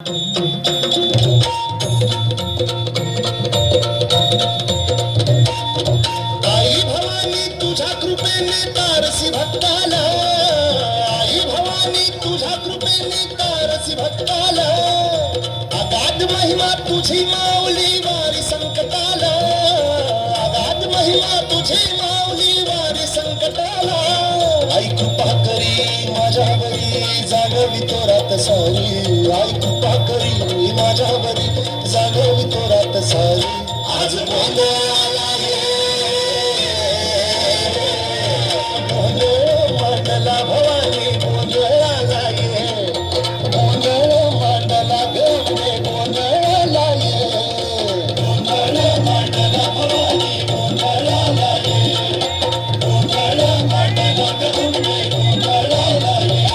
आई भवानी तुझ्या कृपेने तारसी भक्ताला, आई भवानी तुझ्या कृपेने तारसी भक्ताला, अगाध महिमा तुझी माऊली वारी संकटाला, अगाध महिमा तुझी माऊली वारी संकटाला. आई कृपा करी माझ्यावरी जागवी तो रात सारी, आई कृपा करी माझ्यावरी जागवी तो रात सारी. आज गोंधळाला मांडला भवानी गोंधळाला ये, गोंधळ मांडला गवणे गोंधळाला ये, गोंधळ मांडला भवानी गोंधळाला ये, गोंधळ मांडला गवणे गोंधळाला ये.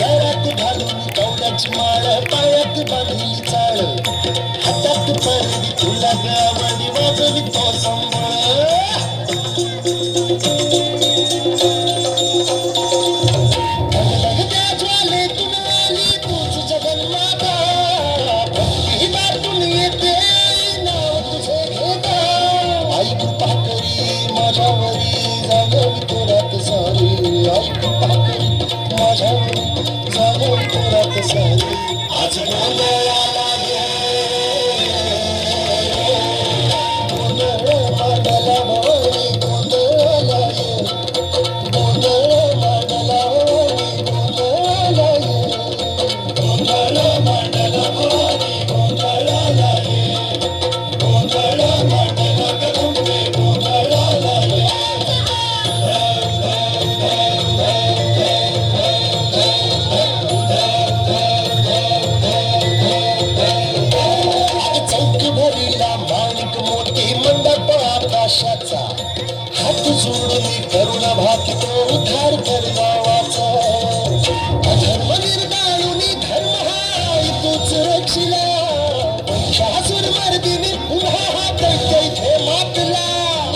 गळ्यात घालून कवड्याची माळ, पायात बांधली चाळ, हातात परडी तुला गावडी वाजवी तो संबळ. लगत्या ज्वालेतून आली तूच जगन्माता, भक्ती दाटून येते नाव तुझे घेता. आई कृपा करी माझ्यावरी जागवी तो रात सारी, आई कृपा करी माझ्यावरी जागवी तो रात सारी. आज गोंधळाला ये, गोंधळ मांडला भवानी गोंधळाला ये, गोंधळ मांडला भवानी गोंधळाला ये, गोंधळ मांडला भवानी गोंधळाला ये, गोंधळ मांडला गवणे गोंधळाला ये. चौकी भरीला माणिक मोती मंडप आकाशाचा, हात जोडून करुणा भाकितो उद्धार कर गावाचा. अधर्म निर्दाळून धर्म हाय तूच रक्षिला, महिषासुर मर्दिनी पुन्हा हा दैत्य मातला.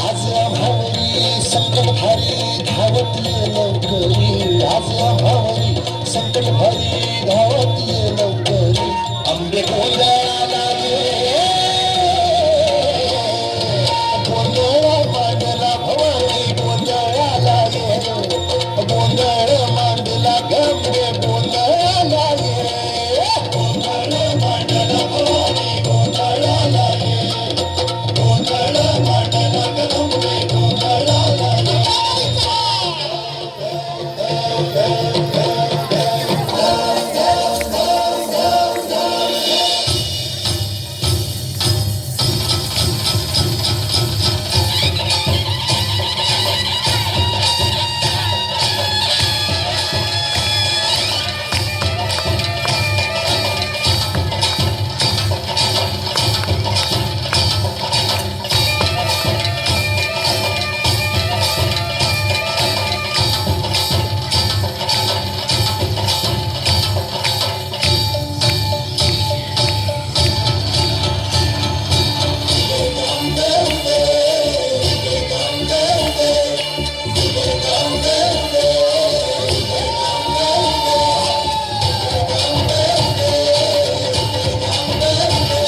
आज आम्हावरी संकट भारी धावत ये लवकरी, आज आम्हावरी संकट भारी धावत ये लवकरी. अंबे गोंधळाला ये, गोंधळ मांडला भवानी गोंधळाला ये, गोंधळ मांडला गंगे गोंधळाला ये, गोंधळ मांडला भवानी गोंधळाला ये, गोंधळ मांडला गंगे गोंधळाला ये.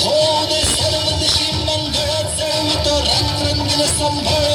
हो दे सर्व दिशी मंगळ, जळवितो रात्रंदिन संभळ.